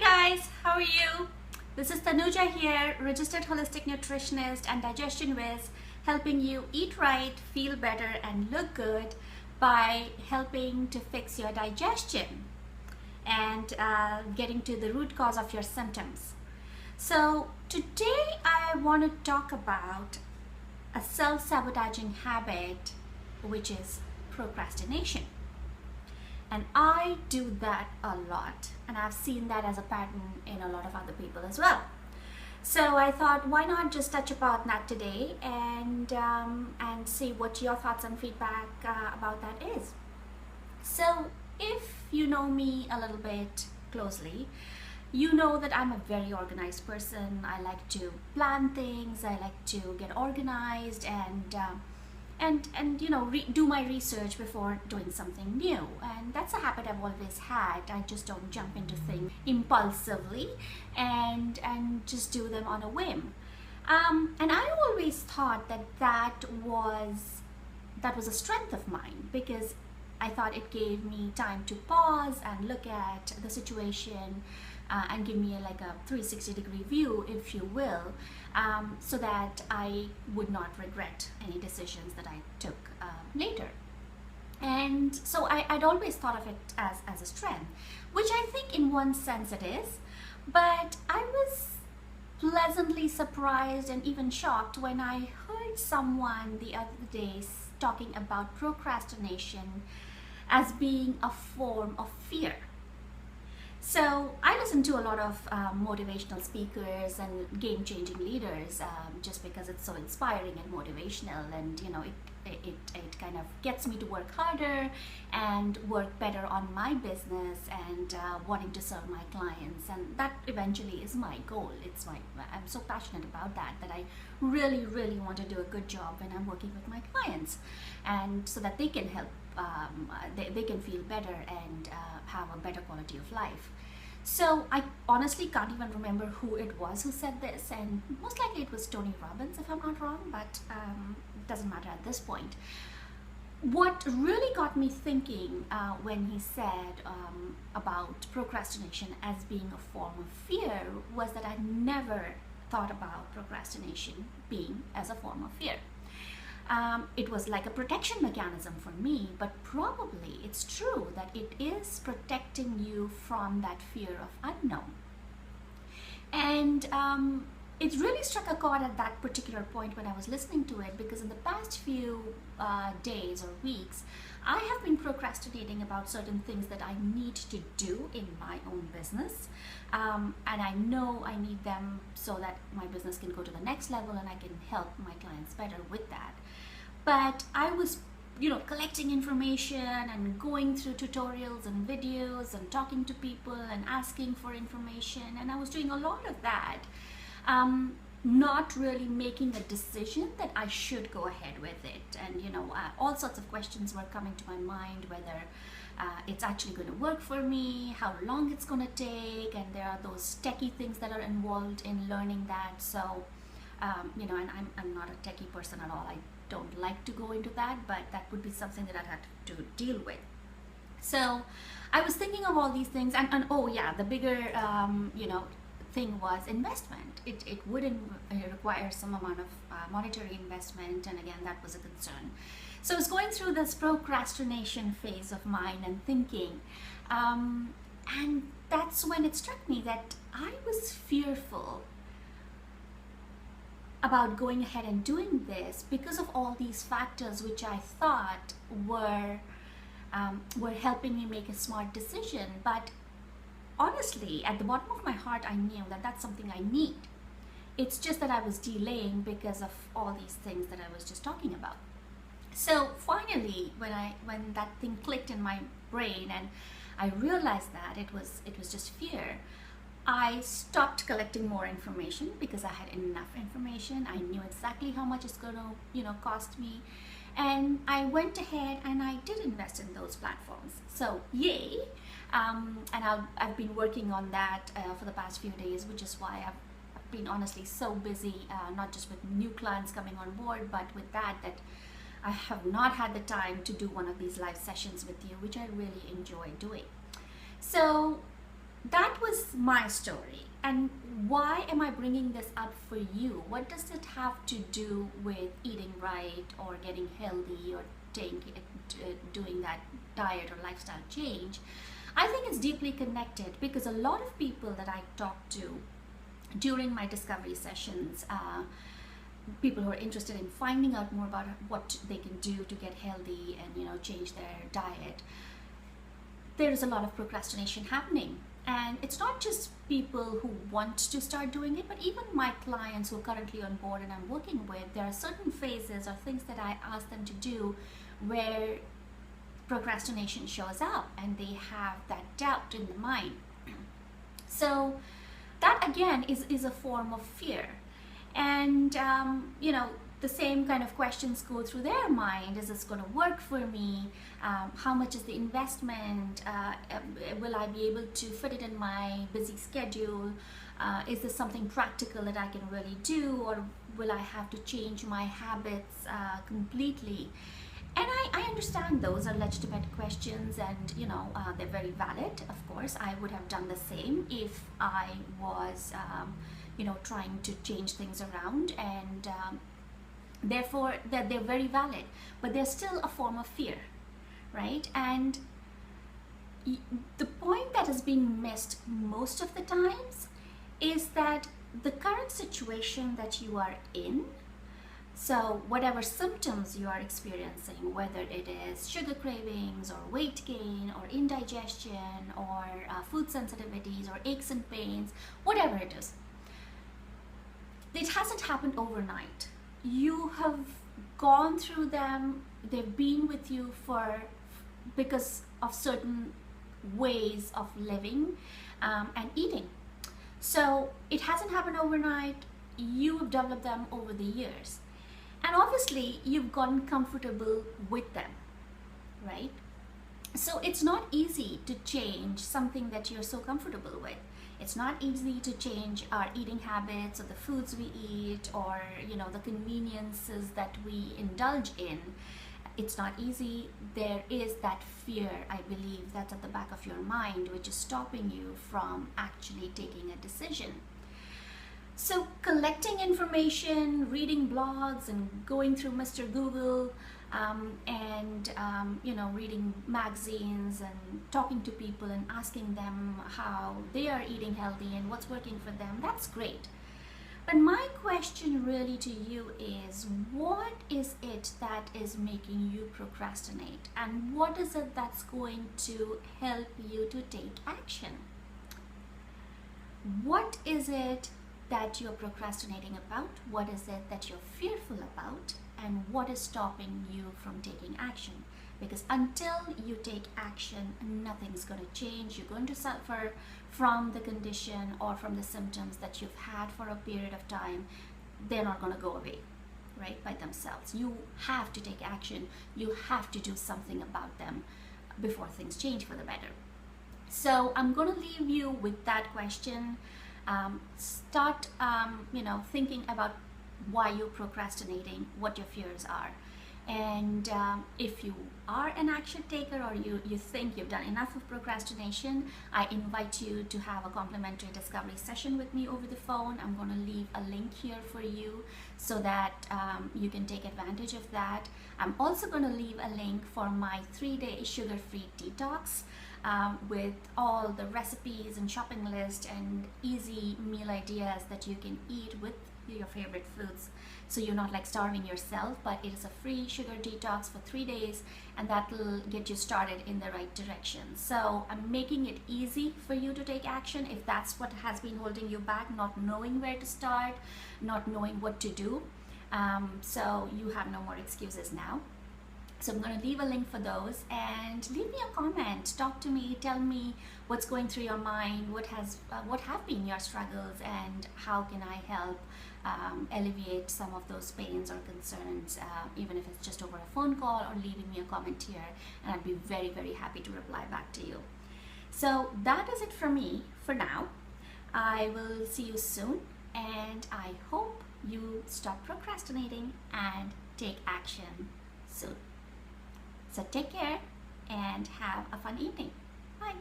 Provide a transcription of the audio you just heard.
guys, how are you? This is Tanuja here, registered holistic nutritionist and digestion whiz, helping you eat right, feel better and look good by helping to fix your digestion and getting to the root cause of your symptoms. So today I want to talk about a self-sabotaging habit, which is procrastination. And I do that a lot, and I've seen that as a pattern in a lot of other people as well. So I thought, why not just touch upon that today and see what your thoughts and feedback about that is. So if you know me a little bit closely, you know that I'm a very organized person. I like to plan things, I like to get organized and do my research before doing something new, and that's a habit I've always had. I just don't jump into things impulsively and just do them on a whim, and I always thought that was a strength of mine, because I thought it gave me time to pause and look at the situation and give me a 360-degree view, if you will, so that I would not regret any decisions that I took later. And so I'd always thought of it as a strength, which I think in one sense it is, but I was pleasantly surprised and even shocked when I heard someone the other day talking about procrastination as being a form of fear. So I listen to a lot of motivational speakers and game-changing leaders just because it's so inspiring and motivational, and it kind of gets me to work harder and work better on my business and wanting to serve my clients, and that eventually is my goal. I'm so passionate about that I really want to do a good job when I'm working with my clients, and so that they can help they can feel better and have a better quality of life. So I honestly can't even remember who it was who said this, and most likely it was Tony Robbins, if I'm not wrong, but it doesn't matter at this point. What really got me thinking when he said about procrastination as being a form of fear was that I never thought about procrastination being as a form of fear. It was like a protection mechanism for me, but probably it's true that it is protecting you from that fear of unknown. And it really struck a chord at that particular point when I was listening to it, because in the past few days or weeks, I have been procrastinating about certain things that I need to do in my own business. And I know I need them so that my business can go to the next level and I can help my clients better with that. But I was collecting information and going through tutorials and videos and talking to people and asking for information, and I was doing a lot of that, not really making a decision that I should go ahead with it. And all sorts of questions were coming to my mind, whether it's actually going to work for me, how long it's going to take, and there are those techie things that are involved in learning that. So and I'm not a techie person at all. I don't like to go into that, but that would be something that I'd have to deal with. So I was thinking of all these things, and oh yeah, the bigger thing was investment. It would require some amount of monetary investment, and again, that was a concern. So I was going through this procrastination phase of mine and thinking, and that's when it struck me that I was fearful about going ahead and doing this because of all these factors which I thought were helping me make a smart decision. But honestly, at the bottom of my heart, I knew that that's something I need. It's just that I was delaying because of all these things that I was just talking about. So finally, when that thing clicked in my brain and I realized that it was just fear, I stopped collecting more information because I had enough information. I knew exactly how much it's going to cost me, and I went ahead and I did invest in those platforms. So yay! And I've been working on that for the past few days, which is why I've been honestly so busy, not just with new clients coming on board, but with that I have not had the time to do one of these live sessions with you, which I really enjoy doing. So that was is my story. And why am I bringing this up for you? What does it have to do with eating right or getting healthy or doing that diet or lifestyle change? I think it's deeply connected because a lot of people that I talk to during my discovery sessions, people who are interested in finding out more about what they can do to get healthy and change their diet, there is a lot of procrastination happening. And it's not just people who want to start doing it, but even my clients who are currently on board and I'm working with, there are certain phases or things that I ask them to do where procrastination shows up and they have that doubt in the mind. So that again is a form of fear. And the same kind of questions go through their mind. Is this going to work for me? How much is the investment? Will I be able to fit it in my busy schedule? Is this something practical that I can really do, or will I have to change my habits completely? And I understand those are legitimate questions, and they're very valid. Of course, I would have done the same if I was trying to change things around, and therefore they're very valid, but they're still a form of fear, right? And the point that is being missed most of the times is that the current situation that you are in, so whatever symptoms you are experiencing, whether it is sugar cravings or weight gain or indigestion or food sensitivities or aches and pains, whatever it is, it hasn't happened overnight. You have gone through them, they've been with you because of certain ways of living and eating. So it hasn't happened overnight. You have developed them over the years. And obviously you've gotten comfortable with them, right? So it's not easy to change something that you're so comfortable with. It's not easy to change our eating habits or the foods we eat or the conveniences that we indulge in. It's not easy. There is that fear, I believe, that's at the back of your mind, which is stopping you from actually taking a decision. So collecting information, reading blogs and going through Mr. Google reading magazines and talking to people and asking them how they are eating healthy and what's working for them, that's great. But my question really to you is, what is it that is making you procrastinate? And what is it that's going to help you to take action? What is it that you're procrastinating about? What is it that you're fearful about? And what is stopping you from taking action? Because until you take action, nothing's going to change. You're going to suffer from the condition or from the symptoms that you've had for a period of time. They're not going to go away, right, by themselves. You have to take action. You have to do something about them before things change for the better. So I'm going to leave you with that question. Start thinking about why you're procrastinating, what your fears are. And if you are an action taker or you think you've done enough of procrastination, I invite you to have a complimentary discovery session with me over the phone. I'm going to leave a link here for you so that you can take advantage of that. I'm also going to leave a link for my 3-day sugar-free detox with all the recipes and shopping list and easy meal ideas that you can eat with your favorite foods, so you're not like starving yourself. But it is a free sugar detox for 3 days, and that will get you started in the right direction. So I'm making it easy for you to take action if that's what has been holding you back, not knowing where to start, not knowing what to do. So you have no more excuses now. So I'm going to leave a link for those, and leave me a comment, talk to me, tell me what's going through your mind, what have been your struggles, and how can I help alleviate some of those pains or concerns, even if it's just over a phone call or leaving me a comment here, and I'd be very, very happy to reply back to you. So that is it for me for now. I will see you soon, and I hope you stop procrastinating and take action soon. So take care and have a fun evening. Bye.